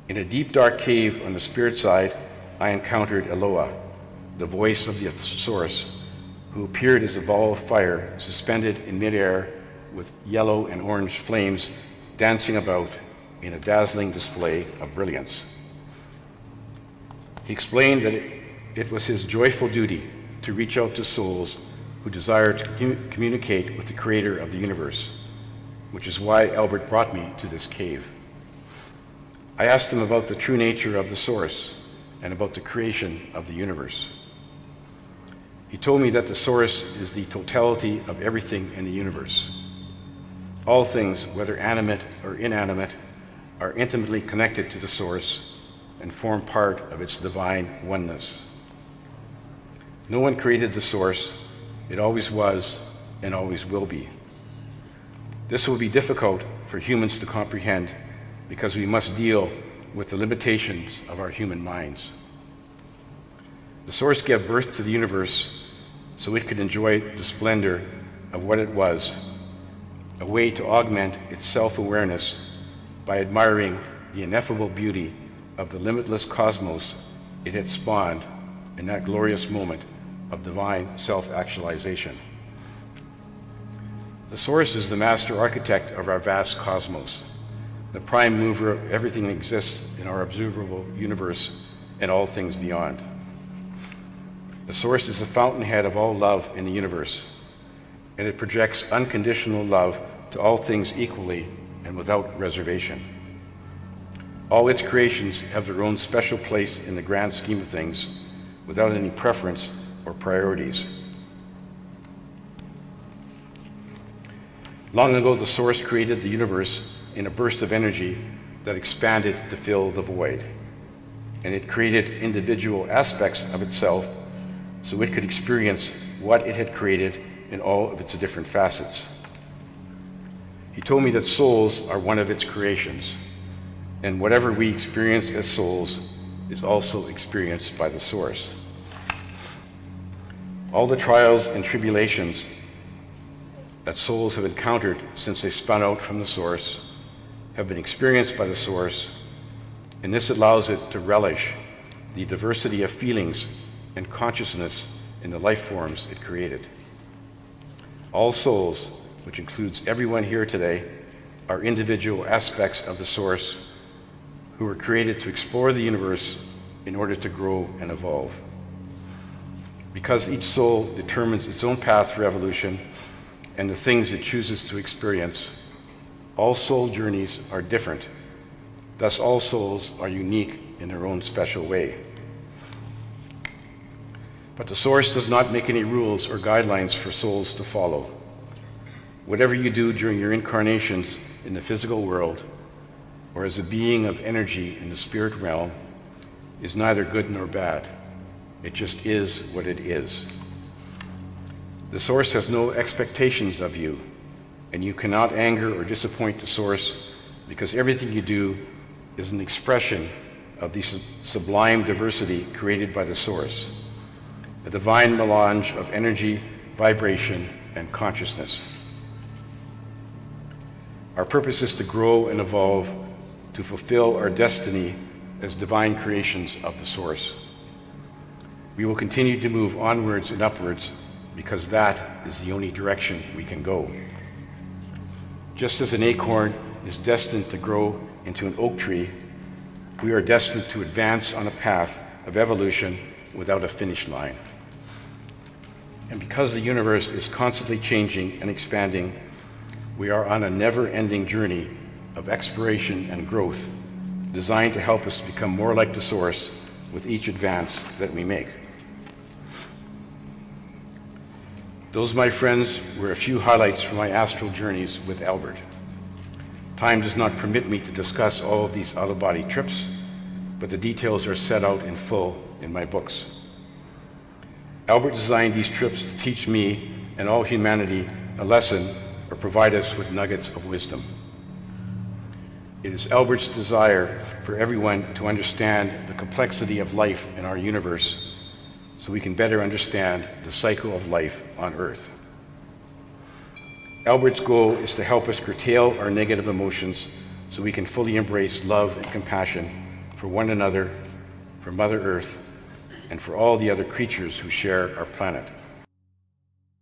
In a deep, dark cave on the spirit side, I encountered Eloah, the voice of the Source, who appeared as a ball of fire suspended in midair with yellow and orange flames dancing about in a dazzling display of brilliance. He explained that it was his joyful duty to reach out to souls who desired to communicate with the Creator of the universe, which is why Albert brought me to this cave. I asked him about the true nature of the Source and about the creation of the universe. He told me that the Source is the totality of everything in the universe. All things, whether animate or inanimate, are intimately connected to the Source and form part of its divine oneness. No one created the Source. It always was and always will be. This will be difficult for humans to comprehend because we must deal with the limitations of our human minds. The Source gave birth to the universe so it could enjoy the splendor of what it was, a way to augment its self-awareness by admiring the ineffable beauty of the limitless cosmos it had spawned in that glorious moment of divine self-actualization. The Source is the master architect of our vast cosmos, the prime mover of everything that exists in our observable universe and all things beyond. The Source is the fountainhead of all love in the universe, and it projects unconditional love to all things equally and without reservation. All its creations have their own special place in the grand scheme of things, without any preference or priorities. Long ago, the Source created the universe in a burst of energy that expanded to fill the void, and it created individual aspects of itself so it could experience what it had created in all of its different facets. He told me that souls are one of its creations, and whatever we experience as souls is also experienced by the Source. All the trials and tribulations that souls have encountered since they spun out from the Source have been experienced by the Source, and this allows it to relish the diversity of feelings and consciousness in the life forms it created. All souls, which includes everyone here today, are individual aspects of the Source who were created to explore the universe in order to grow and evolve. Because each soul determines its own path for evolution and the things it chooses to experience, all soul journeys are different. Thus, all souls are unique in their own special way. But the Source does not make any rules or guidelines for souls to follow. Whatever you do during your incarnations in the physical world, or as a being of energy in the spirit realm, is neither good nor bad. It just is what it is. The Source has no expectations of you, and you cannot anger or disappoint the Source because everything you do is an expression of the sublime diversity created by the Source, a divine melange of energy, vibration, and consciousness. Our purpose is to grow and evolve, to fulfill our destiny as divine creations of the Source. We will continue to move onwards and upwards because that is the only direction we can go. Just as an acorn is destined to grow into an oak tree, we are destined to advance on a path of evolution without a finish line. And because the universe is constantly changing and expanding, we are on a never-ending journey of exploration and growth designed to help us become more like the Source with each advance that we make. Those, my friends, were a few highlights from my astral journeys with Albert. Time does not permit me to discuss all of these out-of-body trips, but the details are set out in full in my books. Albert designed these trips to teach me and all humanity a lesson or provide us with nuggets of wisdom. It is Albert's desire for everyone to understand the complexity of life in our universe so we can better understand the cycle of life on Earth. Albert's goal is to help us curtail our negative emotions so we can fully embrace love and compassion for one another, for Mother Earth, and for all the other creatures who share our planet.